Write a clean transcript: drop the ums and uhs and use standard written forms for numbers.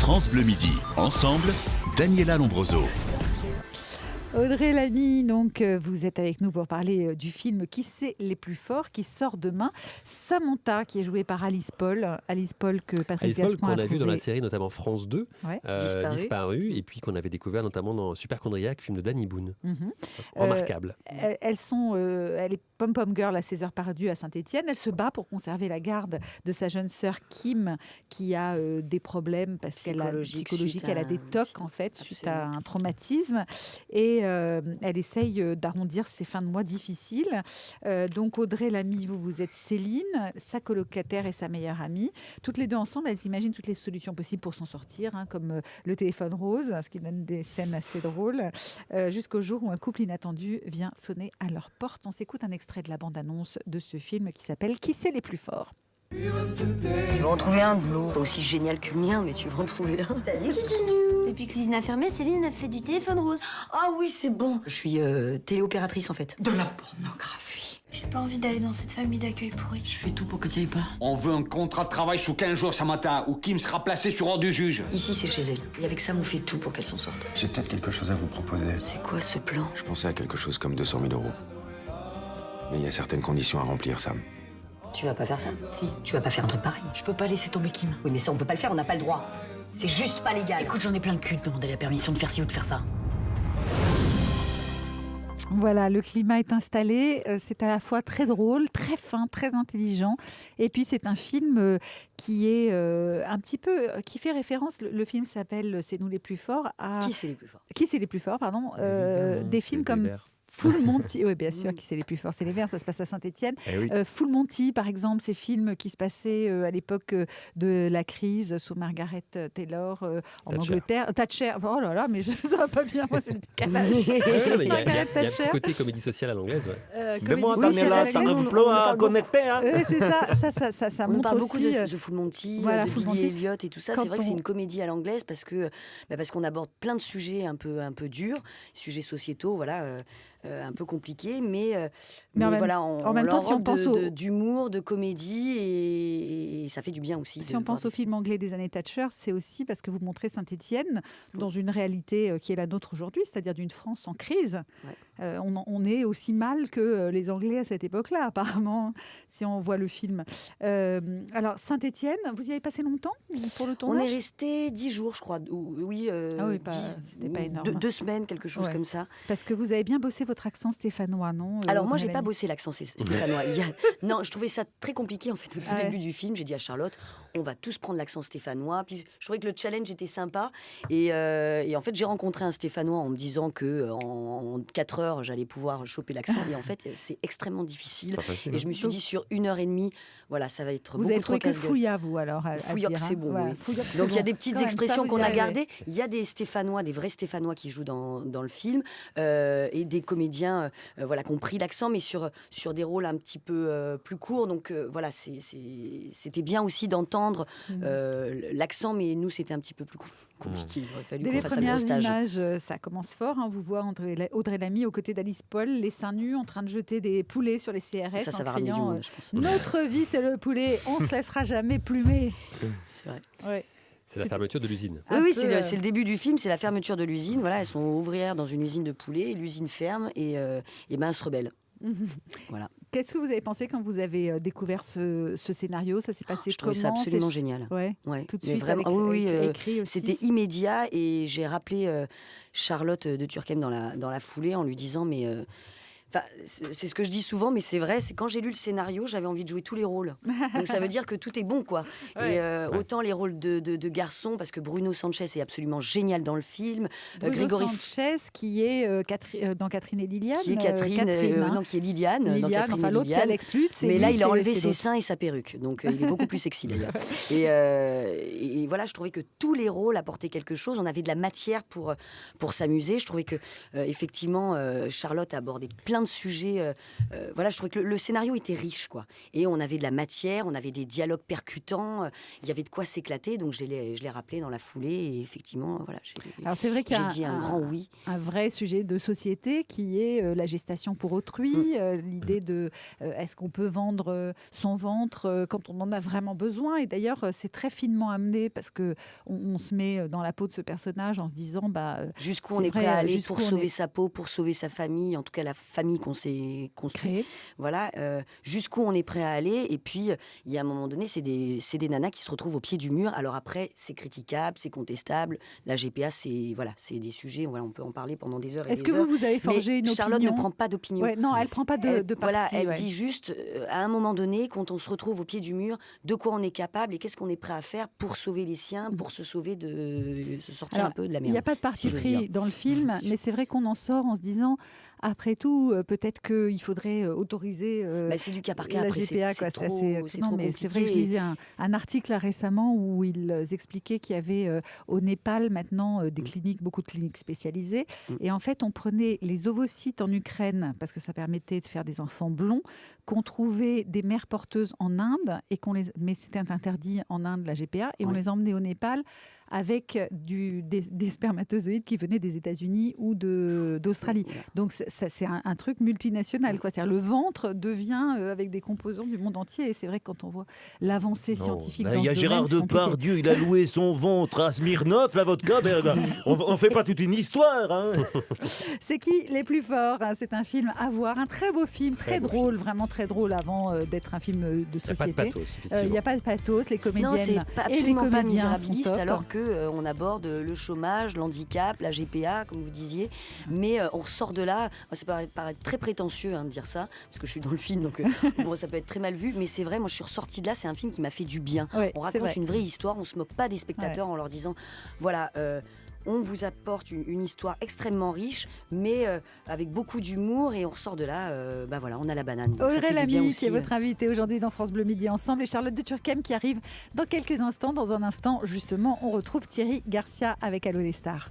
France Bleu Midi. Ensemble, Daniela Lombroso. Audrey Lamy, donc vous êtes avec nous pour parler du film Qui c'est les plus forts qui sort demain. Samantha qui est jouée par Alice Paul. Alice Paul que Patrice Gascoigne qu'on a vu dans la série notamment France 2, ouais. Disparu, et puis qu'on avait découvert notamment dans Superchondriac, film de Danny Boone. Remarquable. Elle est pom-pom girl à César Pardieu à Saint-Étienne. Elle se bat pour conserver la garde de sa jeune sœur Kim qui a des problèmes parce qu'elle a elle a des TOC en fait suite à un traumatisme et elle essaye d'arrondir ses fins de mois difficiles. Donc Audrey Lamy, vous êtes Céline, sa colocataire et sa meilleure amie. Toutes les deux ensemble, elles imaginent toutes les solutions possibles pour s'en sortir, comme le téléphone rose, ce qui donne des scènes assez drôles, jusqu'au jour où un couple inattendu vient sonner à leur porte. On s'écoute un extrait de la bande-annonce de ce film qui s'appelle Qui c'est les plus forts. Tu veux en trouver un boulot pas aussi génial que le mien, mais tu veux en trouver un. Depuis Cuisine Affirmée, Céline a fait du téléphone rose. Ah oui, c'est bon. Je suis téléopératrice en fait. De la pornographie. J'ai pas envie d'aller dans cette famille d'accueil pourri. Je fais tout pour que tu y ailles pas. On veut un contrat de travail sous 15 jours ce matin, où Kim sera placée sur ordre du juge. Ici, c'est chez elle. Et avec ça, on fait tout pour qu'elle s'en sorte. J'ai peut-être quelque chose à vous proposer. C'est quoi ce plan? Je pensais à quelque chose comme 200 000 €. Mais il y a certaines conditions à remplir, Sam. Tu vas pas faire ça? Si. Tu vas pas faire un truc pareil? Je peux pas laisser tomber Kim. Oui, mais ça, on peut pas le faire, on n'a pas le droit. C'est juste pas légal. Écoute, j'en ai plein le cul de demander la permission de faire ci ou de faire ça. Voilà, le climat est installé. C'est à la fois très drôle, très fin, très intelligent. Et puis, c'est un film qui est un petit peu... qui fait référence... Le film s'appelle C'est nous les plus forts. Qui c'est les plus forts? Qui c'est les plus forts, pardon. Des films comme... Full Monty, oui bien sûr, Qui c'est les plus forts, c'est les Verts, ça se passe à Saint-Étienne. Full Monty, par exemple, ces films qui se passaient à l'époque de la crise sous Margaret Taylor en Angleterre. Thatcher, oh là là, mais ça va pas bien, moi c'est le décalage. Il y a un petit côté comédie sociale à l'anglaise. Dis-moi, Daniela, ça me plaît à connecter. Hein. C'est ça On montre parle aussi... beaucoup de Full Monty, voilà, de Billy Elliot et tout ça. C'est vrai que c'est une comédie à l'anglaise parce qu'on aborde plein de sujets un peu durs, sujets sociétaux, voilà... un peu compliqué, mais voilà, en même temps, si on pense d'humour, de comédie, et ça fait du bien aussi. Si on pense au film anglais des années Thatcher, c'est aussi parce que vous montrez Saint-Étienne dans une réalité qui est la nôtre aujourd'hui, c'est-à-dire d'une France en crise. Ouais. On est aussi mal que les Anglais à cette époque-là, apparemment, si on voit le film. Alors, Saint-Étienne, vous y avez passé longtemps pour le tournage? On est resté 10 jours, je crois. C'était pas énorme. 2 semaines, quelque chose comme ça. Parce que vous avez bien bossé votre accent stéphanois, non? Alors moi, j'ai pas bossé l'accent stéphanois. Non, je trouvais ça très compliqué en fait au tout début du film. J'ai dit à Charlotte, on va tous prendre l'accent stéphanois. Puis je trouvais que le challenge était sympa. Et en fait, j'ai rencontré un stéphanois en me disant que en 4 heures, j'allais pouvoir choper l'accent. Et en fait, c'est extrêmement difficile. Et je me suis dit sur 1h30, voilà, ça va être beaucoup trop casse-gueule. Vous avez trouvé que Fouilla, vous alors? Fouilloc, c'est bon. Voilà, oui. Donc il y a des petites expressions qu'on a gardées. Il y a des Stéphanois, des vrais Stéphanois qui jouent dans le film et des comédiens qui ont pris l'accent, mais sur des rôles un petit peu plus courts. Donc voilà, c'était bien aussi d'entendre l'accent, mais nous, c'était un petit peu plus compliqué. Il aurait fallu qu'on fasse un gros stage. Dès les premières images, ça commence fort. On vous voit Audrey Lamy aux côtés d'Alice Paul, les seins nus, en train de jeter des poulets sur les CRS. Ça va ramener du monde, je pense. Notre vie, c'est le poulet. On ne se laissera jamais plumer. C'est vrai. Ouais. C'est la fermeture de l'usine. Oui, c'est le début du film, c'est la fermeture de l'usine. Voilà, elles sont ouvrières dans une usine de poulet, l'usine ferme et elles se rebellent. Voilà. Qu'est-ce que vous avez pensé quand vous avez découvert ce scénario? Ça s'est passé Je trouvais ça absolument génial. Ouais. Tout de suite, vraiment, écrit aussi. C'était immédiat et j'ai rappelé Charlotte de Turckheim dans la foulée en lui disant mais... c'est ce que je dis souvent, mais c'est vrai, c'est quand j'ai lu le scénario, j'avais envie de jouer tous les rôles. Donc ça veut dire que tout est bon, quoi. Et autant les rôles de garçons, parce que Bruno Sanchez est absolument génial dans le film. Grégory Sanchez, qui est dans Catherine et Liliane. Qui est qui est Liliane. Enfin, l'autre, c'est Alex Lutz. Mais là, il a enlevé ses seins et sa perruque. Donc il est beaucoup plus sexy, d'ailleurs. Et voilà, je trouvais que tous les rôles apportaient quelque chose. On avait de la matière pour s'amuser. Je trouvais que, effectivement, Charlotte a abordé plein de sujets. Voilà, je trouvais que le scénario était riche, quoi. Et on avait de la matière, on avait des dialogues percutants, il y avait de quoi s'éclater. Donc je l'ai rappelé dans la foulée et effectivement, voilà. Alors c'est vrai qu'il y a dit un grand oui. Un vrai sujet de société qui est la gestation pour autrui, l'idée de est-ce qu'on peut vendre son ventre quand on en a vraiment besoin. Et d'ailleurs, c'est très finement amené parce que on se met dans la peau de ce personnage en se disant jusqu'où on est prêt à aller pour sauver sa peau, pour sauver sa famille, en tout cas la famille qu'on s'est construite. Voilà, jusqu'où on est prêt à aller. Et puis, il y a un moment donné, c'est des nanas qui se retrouvent au pied du mur. Alors après, c'est critiquable, c'est contestable. La GPA, c'est des sujets, on peut en parler pendant des heures et des heures. Est-ce que vous avez forgé une opinion ? Charlotte ne prend pas d'opinion. Non, elle ne prend pas de parti. Voilà, elle dit juste, à un moment donné, quand on se retrouve au pied du mur, de quoi on est capable et qu'est-ce qu'on est prêt à faire pour sauver les siens, pour se sauver se sortir un peu de la merde. Il n'y a pas de parti pris dans le film, mais c'est vrai qu'on en sort en se disant, après tout, peut-être qu'il faudrait autoriser c'est du cas par cas. la après, GPA. c'est trop mais compliqué. c'est vrai que je lisais un article récemment où ils expliquaient qu'il y avait au Népal maintenant beaucoup de cliniques spécialisées. Et en fait, on prenait les ovocytes en Ukraine, parce que ça permettait de faire des enfants blonds, qu'on trouvait des mères porteuses en Inde, mais c'était interdit en Inde, la GPA, et on les emmenait au Népal avec des spermatozoïdes qui venaient des États-Unis ou d'Australie. Donc c'est un truc multinational, quoi. C'est-à-dire le ventre devient avec des composants du monde entier. Et c'est vrai que quand on voit l'avancée scientifique dans ce domaine, il y a Gérard Depardieu, il a loué son ventre à Smirnov, la vodka. On fait pas toute une histoire. Hein. C'est qui les plus forts, hein. C'est un film à voir, un très beau film, très drôle, vraiment très drôle avant d'être un film de société. Il n'y a pas de pathos, les comédiennes et les comédiens sont top. Alors qu'on aborde le chômage, l'handicap, la GPA, comme vous disiez. Mais on ressort de là, ça paraît très prétentieux de dire ça, parce que je suis dans le film, donc ça peut être très mal vu, mais c'est vrai, moi je suis ressortie de là, c'est un film qui m'a fait du bien. On raconte une vraie histoire, on ne se moque pas des spectateurs en leur disant, voilà... on vous apporte une histoire extrêmement riche, mais avec beaucoup d'humour, et on ressort de là, on a la banane. Audrey Lamy, qui est votre invitée aujourd'hui dans France Bleu Midi Ensemble, et Charlotte de Turckheim qui arrive dans quelques instants. Dans un instant, justement, on retrouve Thierry Garcia avec Allô les stars.